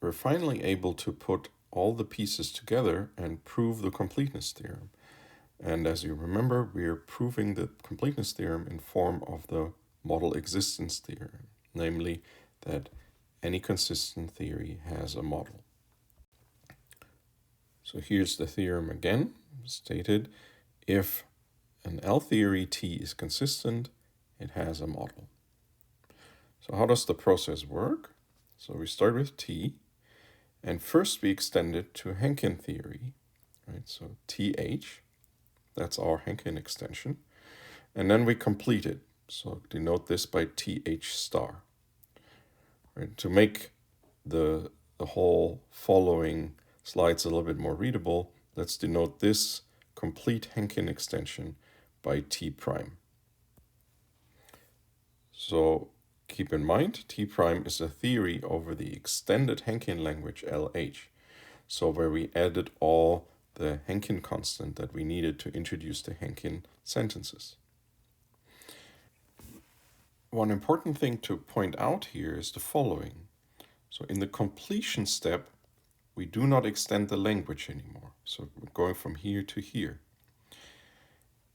we're finally able to put all the pieces together and prove the completeness theorem. And as you remember, we are proving the completeness theorem in form of the model existence theorem, namely that any consistent theory has a model. So here's the theorem again, stated: if an L theory T is consistent, it has a model. So how does the process work? So we start with T, and first we extend it to Hankin theory, right? So TH, that's our Hankin extension. And then we complete it. So denote this by TH star. Right? To make the whole following slides a little bit more readable, let's denote this complete Hankin extension by T prime. So keep in mind, T prime is a theory over the extended Hankin language LH. So where we added all the Hankin constant that we needed to introduce the Hankin sentences. One important thing to point out here is the following. So in the completion step, we do not extend the language anymore. So we're going from here to here.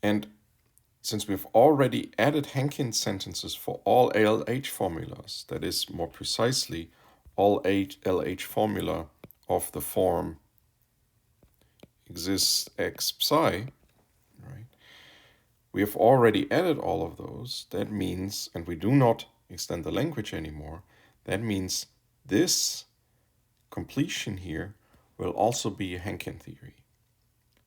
And since we've already added Hankin sentences for all LH formulas, that is more precisely all LH formula of the form exists x psi, right? We have already added all of those. That means, and we do not extend the language anymore, that means this completion here will also be a Hankin theory.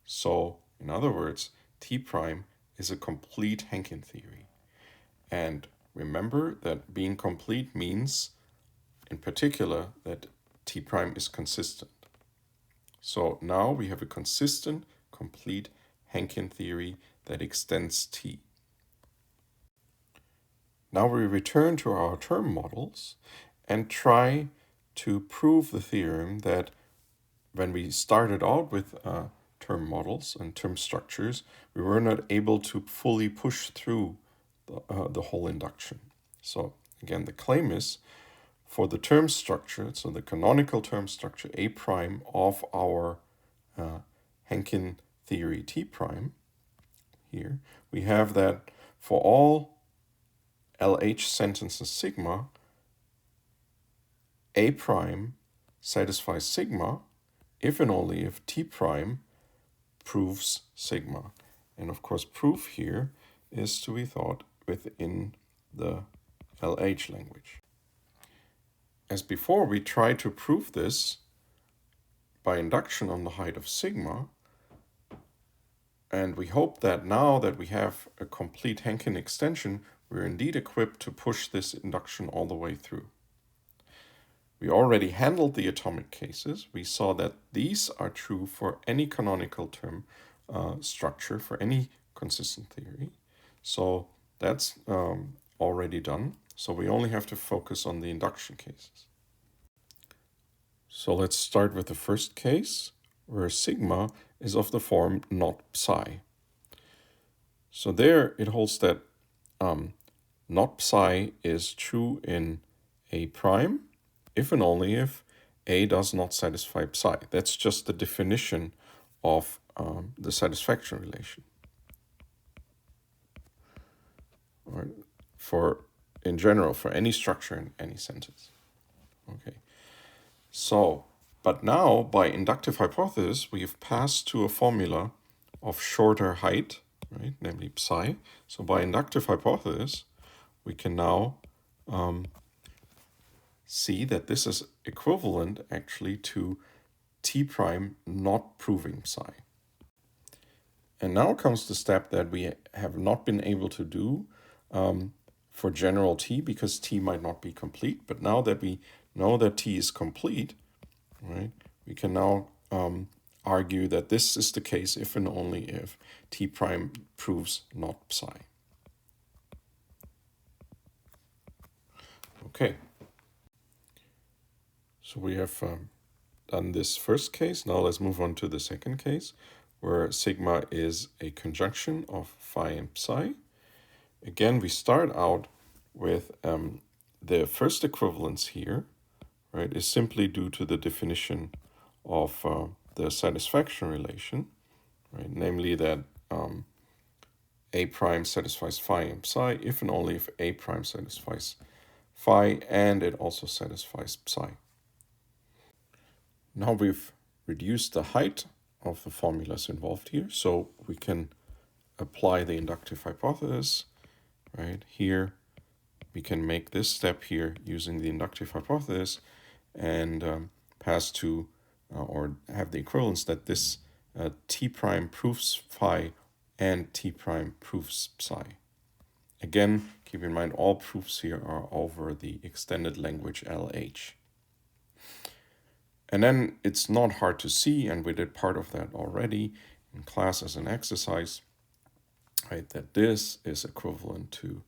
So, in other words, T prime is a complete Hankin theory. And remember that being complete means, in particular, that T prime is consistent. So now we have a consistent, complete Hankin theory that extends T. Now we return to our term models and try to prove the theorem that when we started out with term models and term structures, we were not able to fully push through the whole induction. So again, the claim is for the term structure, so the canonical term structure A prime of our Hankin theory T prime, here, we have that for all LH sentences sigma, A prime satisfies sigma if and only if T prime proves sigma. And of course, proof here is to be thought within the LH language. As before, we try to prove this by induction on the height of sigma, and we hope that now that we have a complete Hankin extension, we're indeed equipped to push this induction all the way through. We already handled the atomic cases. We saw that these are true for any canonical term structure, for any consistent theory. So that's already done. So we only have to focus on the induction cases. So let's start with the first case, where sigma is of the form not psi. So there it holds that not psi is true in A prime, if and only if A does not satisfy psi. That's just the definition of the satisfaction relation. Or in general, for any structure in any sentence. Okay. So, but now by inductive hypothesis, we've passed to a formula of shorter height, right, namely psi. So by inductive hypothesis, we can now see that this is equivalent actually to T prime not proving psi. And now comes the step that we have not been able to do for general T, because T might not be complete. But now that we know that T is complete, right, we can now argue that this is the case if and only if T prime proves not psi. Okay. So we have done this first case. Now let's move on to the second case, where sigma is a conjunction of phi and psi. Again, we start out with the first equivalence here, right, is simply due to the definition of the satisfaction relation, right? Namely that A prime satisfies phi and psi if and only if A prime satisfies phi and it also satisfies psi. Now we've reduced the height of the formulas involved here, so we can apply the inductive hypothesis, right? Here we can make this step here using the inductive hypothesis and pass to or have the equivalence that this T prime proves phi and T prime proves psi. Again, keep in mind all proofs here are over the extended language LH. And then it's not hard to see, and we did part of that already in class as an exercise, right, that this is equivalent to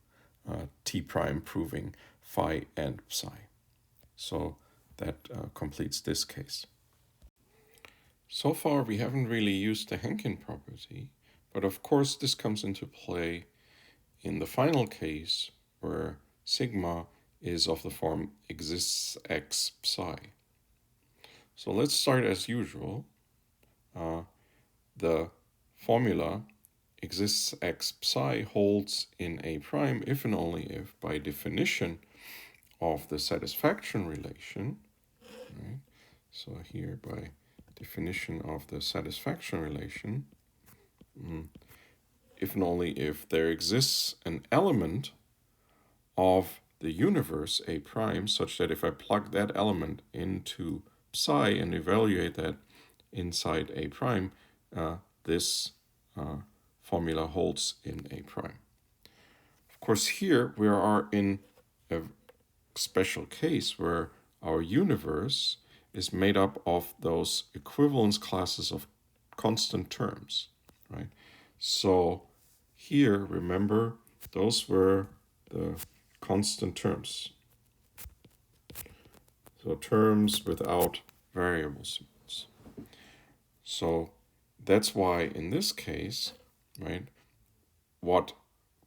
T prime proving phi and psi. So that completes this case. So far we haven't really used the Henkin property, but of course this comes into play in the final case where sigma is of the form exists x psi. So let's start as usual. The formula exists x psi holds in A prime if and only if, by definition of the satisfaction relation, right? So here by definition of the satisfaction relation, if and only if there exists an element of the universe A prime such that if I plug that element into psi and evaluate that inside A prime, this formula holds in A prime. Of course, here we are in a special case where our universe is made up of those equivalence classes of constant terms, right? So here, remember, those were the constant terms. So terms without variables. So that's why in this case, right, what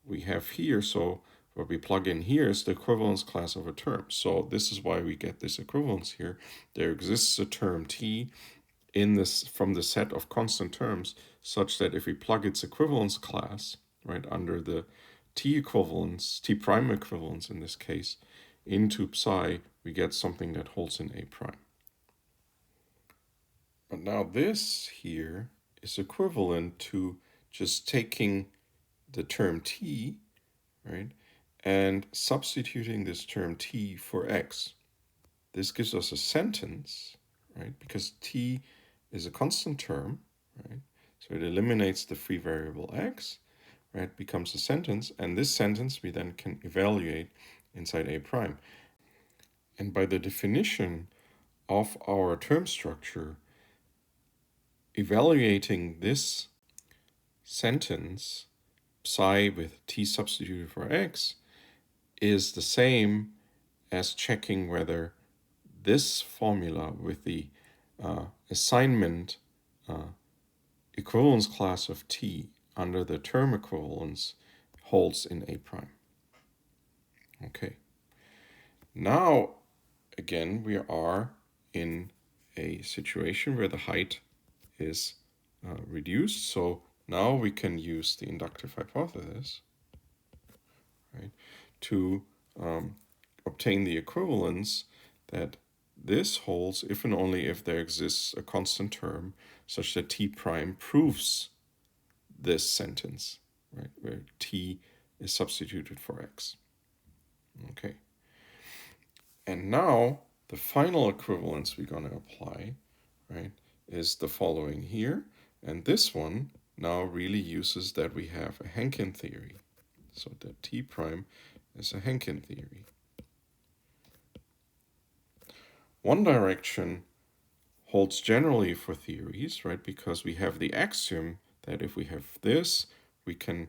we have here, so what we plug in here is the equivalence class of a term. So this is why we get this equivalence here. There exists a term t in this from the set of constant terms such that if we plug its equivalence class, right, under the t equivalence, t prime equivalence in this case, into psi, we get something that holds in A prime. But now this here is equivalent to just taking the term t, right, and substituting this term t for x. This gives us a sentence, right, because t is a constant term, right, so it eliminates the free variable x, right, becomes a sentence, and this sentence we then can evaluate inside A prime. And by the definition of our term structure, evaluating this sentence, psi with t substituted for x, is the same as checking whether this formula with the assignment equivalence class of t under the term equivalence holds in A prime. Okay. Now, again, we are in a situation where the height is reduced. So now we can use the inductive hypothesis, right, to obtain the equivalence that this holds if and only if there exists a constant term such that t prime proves this sentence, right, where t is substituted for x. Okay. And now the final equivalence we're going to apply, right, is the following here. And this one now really uses that we have a Henkin theory. So that t prime is a Henkin theory. One direction holds generally for theories, right, because we have the axiom that if we have this, we can,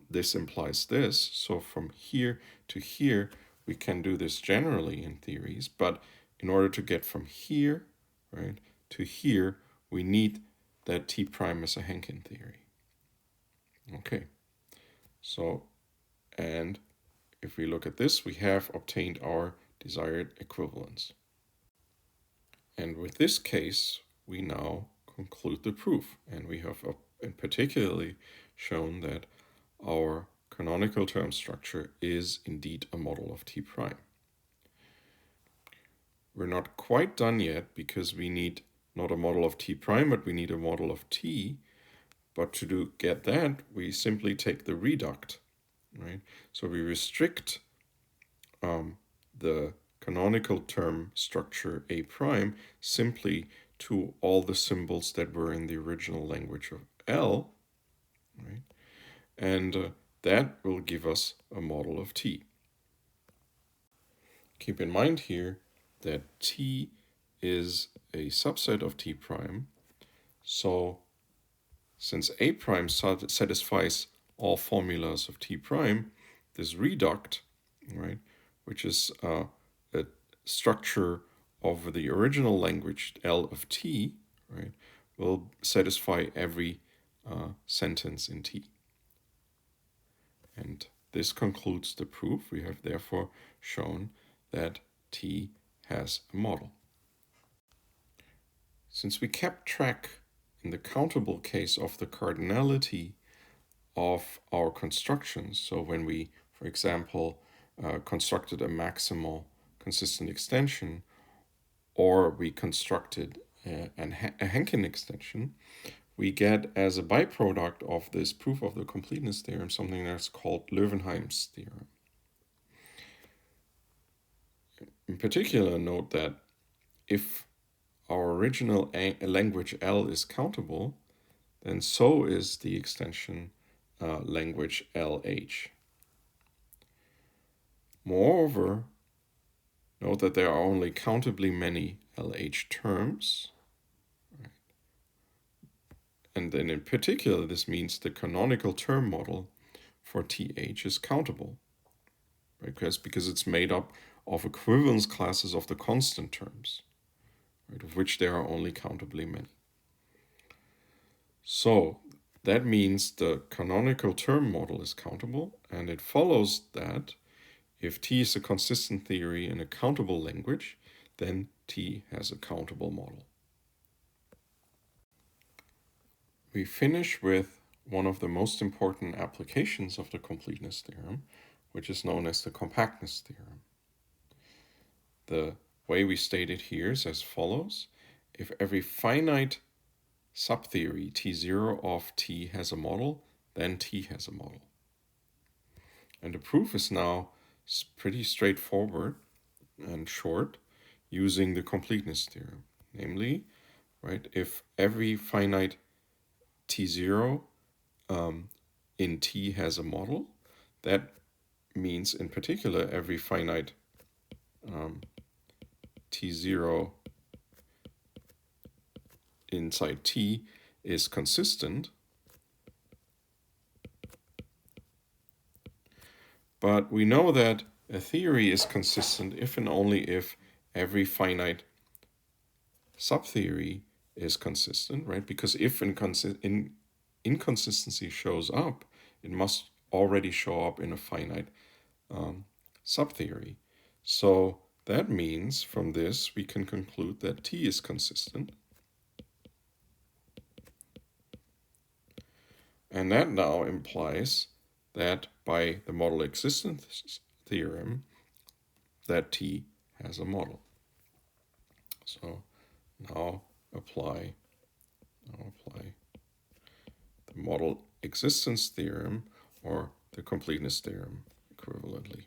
this implies this. So from here to here, we can do this generally in theories, but in order to get from here, right, to here, we need that t prime is a Henkin theory. Okay, so, and if we look at this, we have obtained our desired equivalence. And with this case, we now conclude the proof. And we have in particularly shown that our canonical term structure is indeed a model of T prime. We're not quite done yet because we need not a model of T prime, but we need a model of T. But to get that, we simply take the reduct, right? So we restrict the canonical term structure A prime simply to all the symbols that were in the original language of L, right? And that will give us a model of T. Keep in mind here that T is a subset of T prime, so since A prime satisfies all formulas of T prime, this reduct, right, which is a structure of the original language L of T, right, will satisfy every sentence in T. And this concludes the proof. We have therefore shown that T has a model. Since we kept track in the countable case of the cardinality of our constructions, so when we, for example, constructed a maximal consistent extension, or we constructed a Hankin extension, we get as a byproduct of this proof of the completeness theorem something that's called Löwenheim's theorem. In particular, note that if our original language L is countable, then so is the extension language LH. Moreover, note that there are only countably many LH terms. Right? And then in particular, this means the canonical term model for TH is countable, right? Because it's made up of equivalence classes of the constant terms, right, of which there are only countably many. So that means the canonical term model is countable, and it follows that if T is a consistent theory in a countable language, then T has a countable model. We finish with one of the most important applications of the completeness theorem, which is known as the compactness theorem. The way we state it here is as follows. If every finite subtheory T0 of T has a model, then T has a model. And the proof is now pretty straightforward and short using the completeness theorem. Namely, right, if every finite T0 in T has a model, that means in particular every finite T0 inside T is consistent. But we know that a theory is consistent if and only if every finite subtheory is consistent, right? Because if inconsistency shows up, it must already show up in a finite subtheory. So that means from this we can conclude that T is consistent. And that now implies that by the model existence theorem, that T has a model. So now apply the model existence theorem or the completeness theorem equivalently.